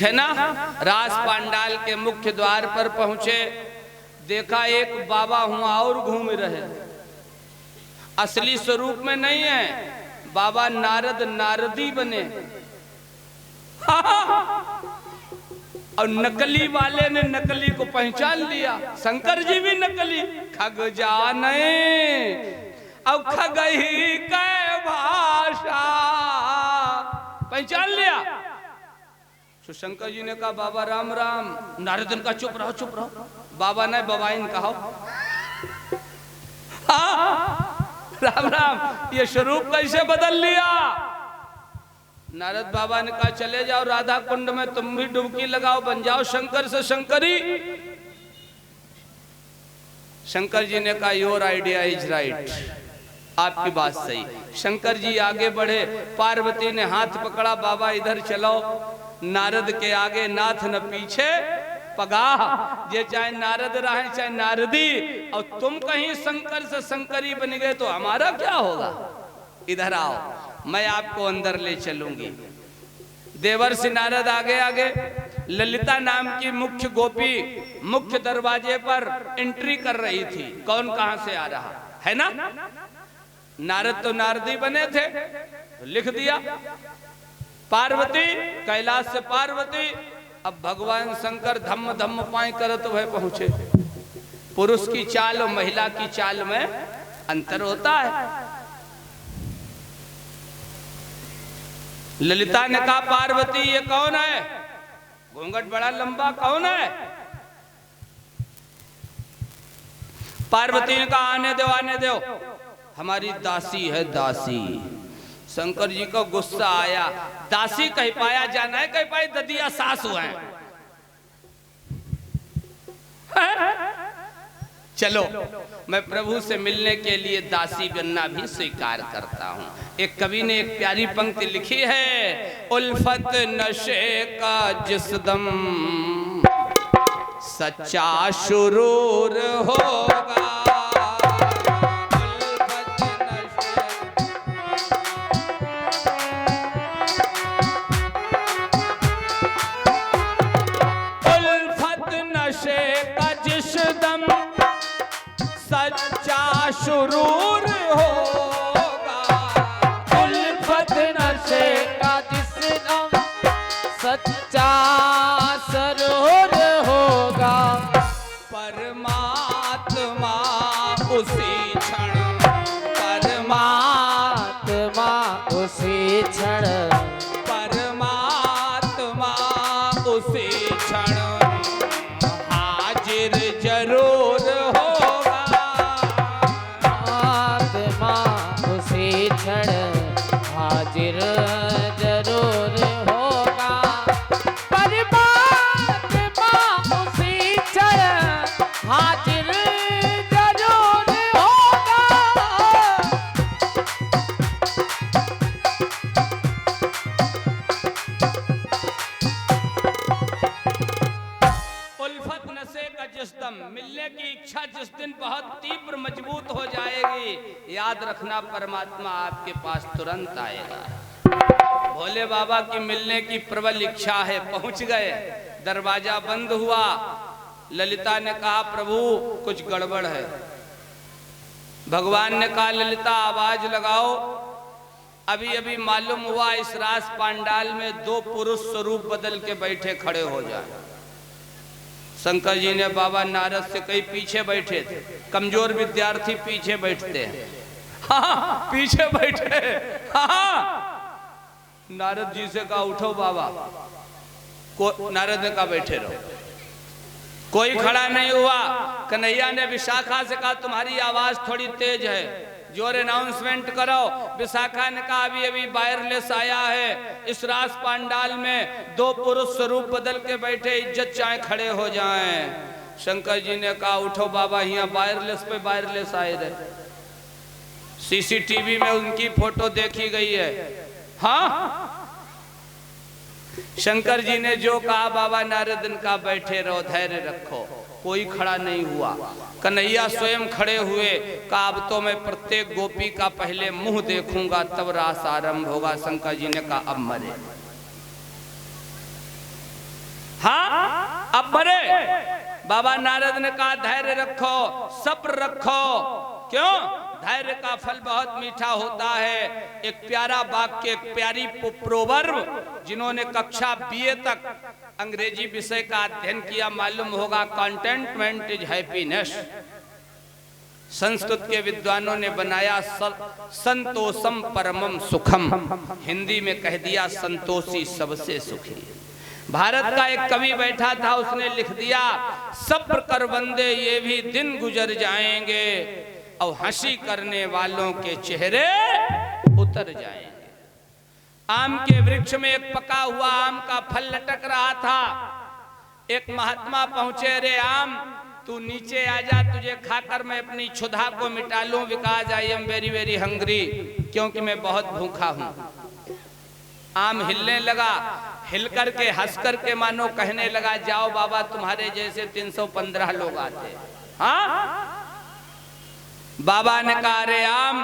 है ना। रास पांडाल के मुख्य द्वार पर पहुंचे, देखा एक बाबा हुआ और घूम रहे, असली स्वरूप में नहीं है, बाबा नारद नारदी बने। और नकली वाले ने नकली को पहचान लिया, शंकर जी भी नकली। खग जाने अब खगही कै भाषा, पहचान लिया। तो शंकर जी ने कहा बाबा राम राम। नारद ने कहा चुप रहो चुप रहो। बाबा ने बवाइन कहा राम राम, ये स्वरूप कैसे बदल लिया। नारद बाबा ने कहा चले जाओ राधा कुंड में, तुम भी डुबकी लगाओ, बन जाओ शंकर से शंकरी। शंकर जी ने कहा योर आइडिया इज राइट, आपकी बात सही। शंकर जी आगे बढ़े, पार्वती ने हाथ पकड़ा, बाबा इधर चलो। नारद के आगे नाथ न पीछे पगाह, ये चाहे नारद रहे चाहे नारदी, और तुम कहीं शंकर से शंकरी बन गए तो हमारा क्या होगा। इधर आओ, मैं आपको अंदर ले चलूंगी। देवर्षि नारद आगे आगे, ललिता नाम की मुख्य गोपी मुख्य दरवाजे पर एंट्री कर रही थी, कौन कहां से आ रहा है ना। नारद तो नारदी बने थे, लिख दिया पार्वती, कैलाश से पार्वती। अब भगवान शंकर धम्म धम्म पाए करत हुए पहुंचे। पुरुष की चाल और महिला की चाल में अंतर होता है। ललिता ने कहा पार्वती ये कौन है, घूंघट बड़ा लंबा, कौन है। पार्वती ने कहा आने दो आने दो, हमारी दासी है दासी। शंकर जी को गुस्सा आया, दासी कहीं पाया जाना है, कहीं पाई ददिया सास हुआ है। चलो मैं प्रभु से मिलने के लिए दासी बनना भी स्वीकार करता हूं। एक कवि ने एक प्यारी पंक्ति लिखी है, उल्फत नशे का जिस दम सच्चा शुरूर होगा। शुरूर होगा, उल्फत नशे का जिस दम सच्चा सरूर होगा। परमात्मा उसी क्षण, परमात्मा उसी क्षण, परमात्मा उसी क्षण हाजिर जरूर होगा। हाजिर जरूर होगा, परमात्मा उसी क्षण हाजिर जरूर होगा। उल्फत नशे का जिस दम, मिलने की इच्छा जिस दिन बहुत तीव्र मजबूत हो जाएगी, याद रखना परमात्मा आपके पास तुरंत आएगा। भोले बाबा की मिलने की प्रबल इच्छा है, पहुंच गए, दरवाजा बंद हुआ। ललिता ने कहा प्रभु कुछ गड़बड़ है। भगवान ने कहा ललिता आवाज लगाओ। अभी अभी मालूम हुआ इस रास पांडाल में दो पुरुष स्वरूप बदल के बैठे खड़े हो जाए। शंकर जी ने बाबा नारद से कहीं पीछे बैठे थे, कमजोर विद्यार्थी पीछे बैठते हैं। हाँ पीछे बैठे। हाँ नारद जी से कहा उठो बाबा, नारद ने कहा बैठे रहो। कोई खड़ा नहीं हुआ। कन्हैया ने विशाखा से कहा तुम्हारी आवाज थोड़ी तेज है, जोर अनाउंसमेंट करो। विशाखा ने कहा अभी अभी वायरलेस आया है, इस रास पांडाल में दो पुरुष स्वरूप बदल के बैठे, इज्जत चाहे खड़े हो जाएं। शंकर जी ने कहा उठो बाबा, यहाँ वायरलेस पे वायरलेस आए रहे, सीसीटीवी में उनकी फोटो देखी गई है। हाँ शंकर जी ने जो कहा बाबा नारद ने कहा बैठे रहो, धैर्य रखो। कोई खड़ा नहीं हुआ। कन्हैया स्वयं खड़े हुए, कहा अब तो मैं प्रत्येक गोपी का पहले मुंह देखूंगा तब रास आरंभ होगा। शंकर जी ने कहा अब मरे। अब मरे। बाबा नारद ने कहा धैर्य रखो, सब्र रखो। क्यों? धैर्य का फल बहुत मीठा होता है। एक प्यारा वाक्य, एक प्यारी प्रोवर्ब, जिन्होंने कक्षा बीए तक अंग्रेजी विषय का अध्ययन किया मालूम होगा, कंटेंटमेंट इज हैप्पीनेस। संस्कृत के विद्वानों ने बनाया संतोषम परमम सुखम, हिंदी में कह दिया संतोषी सबसे सुखी। भारत का एक कवि बैठा था, उसने लिख दिया सब्र कर बंदे ये भी दिन गुजर जाएंगे और हंसी करने वालों के चेहरे उतर जाएंगे। आम के वृक्ष में एक पका हुआ आम का फल लटक रहा था। एक महात्मा पहुंचे, रे आम तू नीचे आ जा, तुझे खाकर मैं अपनी क्षुधा को मिटा लूं। Because I am very very hungry, क्योंकि मैं बहुत भूखा हूं। आम हिलने लगा, हिल करके हंस करके मानो कहने लगा, जाओ बाबा तुम्हारे जैसे 315 लोग आते। हाँ, बाबा ने कहा, रे आम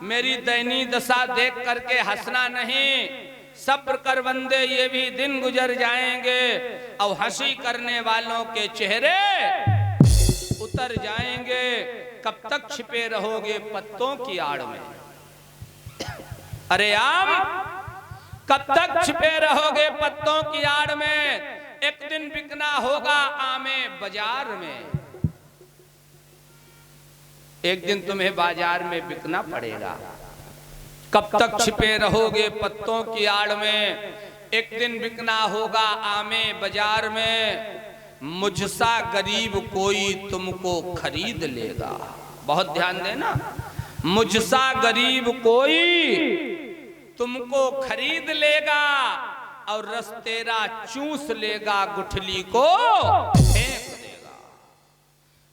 मेरी दयनीय दशा देख करके हंसना नहीं, सब्र कर बंदे ये भी दिन गुजर जाएंगे और हंसी करने वालों के चेहरे उतर जाएंगे। कब तक छिपे रहोगे पत्तों की आड़ में? अरे आम कब तक छिपे रहोगे पत्तों की आड़ में? एक दिन बिकना होगा आमे बाजार में। एक दिन तुम्हें बाजार में बिकना पड़ेगा। कब तक छिपे रहोगे पत्तों की आड़ में? एक दिन बिकना होगा आमे बाजार में। मुझसा गरीब कोई तुमको खरीद लेगा। बहुत ध्यान देना, मुझसा गरीब कोई तुमको खरीद लेगा और रस तेरा चूस लेगा, गुठली को फेंक देगा।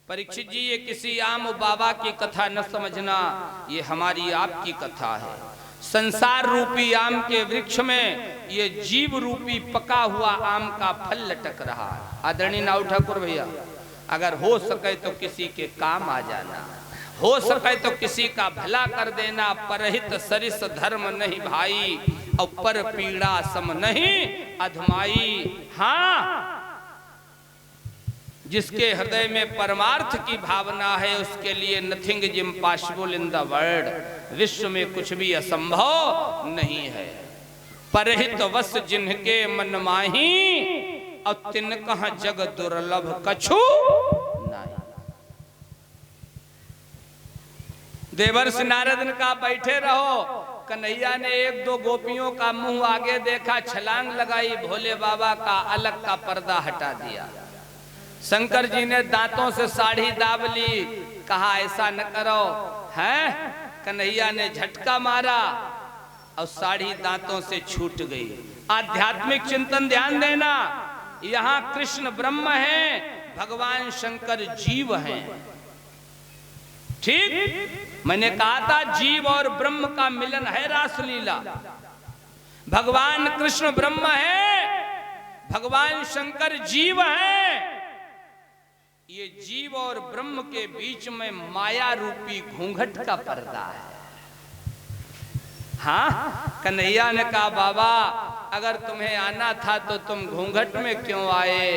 परीक्षित जी, ये किसी आम बाबा की कथा न समझना, ये हमारी आपकी कथा है। संसार रूपी आम के वृक्ष में ये जीव रूपी पका हुआ आम का फल लटक रहा है। आदरणीय नाऊ ठाकुर भैया, अगर हो सके तो किसी के काम आ जाना, हो सके तो किसी का भला कर देना। परहित सरिस धर्म नहीं भाई, और पर पीड़ा सम नहीं अधमाई। हाँ, जिसके हृदय में परमार्थ की भावना है उसके लिए nothing is impossible in the world. विश्व में कुछ भी असंभव नहीं है। परहित वस जिनके मन माही, और तिनकह जग दुर्लभ कछु नहीं। देवर्षि नारद ने कहा बैठे रहो। कन्हैया ने एक दो गोपियों का मुंह आगे देखा, छलांग लगाई, भोले बाबा का अलग का पर्दा हटा दिया। शंकर जी ने दांतों से साड़ी दाब ली, कहा ऐसा न करो। हैं? कन्हैया ने झटका मारा और साड़ी दांतों से छूट गई। आध्यात्मिक चिंतन ध्यान देना, यहाँ कृष्ण ब्रह्म है, भगवान शंकर जीव हैं। ठीक, मैंने कहा था जीव और ब्रह्म का मिलन है रासलीला। भगवान कृष्ण ब्रह्म है, भगवान शंकर जीव हैं। ये जीव और ब्रह्म के बीच में माया रूपी घूंघट का पर्दा है। हाँ, कन्हैया ने कहा बाबा अगर तुम्हें आना था तो तुम घूंघट में क्यों आए?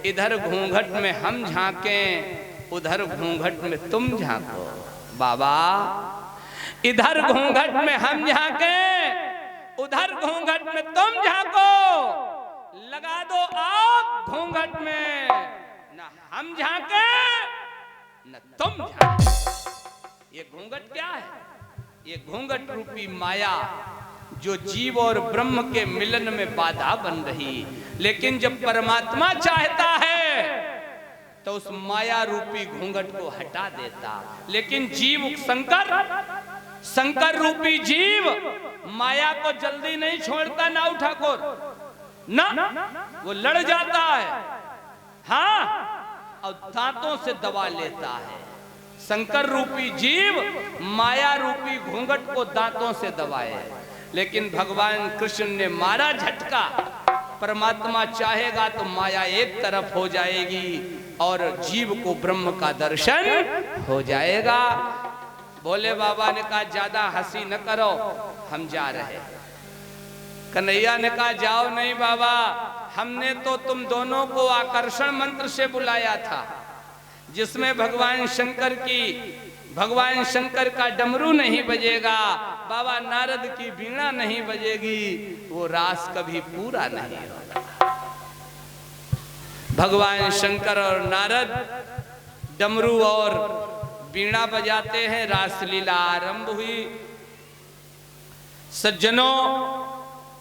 इधर घूंघट में हम झांकें, उधर घूंघट में तुम झांको। बाबा इधर घूंघट में हम झांकें, उधर घूंघट में तुम झांको। लगा दो आग घूंघट में, न हम झांके न तुम झांके। ये घूंघट क्या है? ये घूंघट रूपी माया जो जीव और ब्रह्म के मिलन में बाधा बन रही। लेकिन जब परमात्मा चाहता है तो उस माया रूपी घूंघट को हटा देता। लेकिन जीव शंकर रूपी जीव माया को जल्दी नहीं छोड़ता नाऊ ठाकुर, ना वो लड़ जाता है। हाँ, और दांतों से दबा लेता है। शंकर रूपी जीव माया रूपी घूंघट को दांतों से दबाए। लेकिन भगवान कृष्ण ने मारा झटका। परमात्मा चाहेगा तो माया एक तरफ हो जाएगी और जीव को ब्रह्म का दर्शन हो जाएगा। भोले बाबा ने कहा ज्यादा हंसी न करो, हम जा रहे। कन्हैया ने कहा जाओ नहीं बाबा, हमने तो तुम दोनों को आकर्षण मंत्र से बुलाया था, जिसमें भगवान शंकर का डमरू नहीं बजेगा, बाबा नारद की वीणा नहीं बजेगी, वो रास कभी पूरा नहीं होगा। भगवान शंकर और नारद डमरू और वीणा बजाते हैं, रासलीला आरंभ हुई। सज्जनों,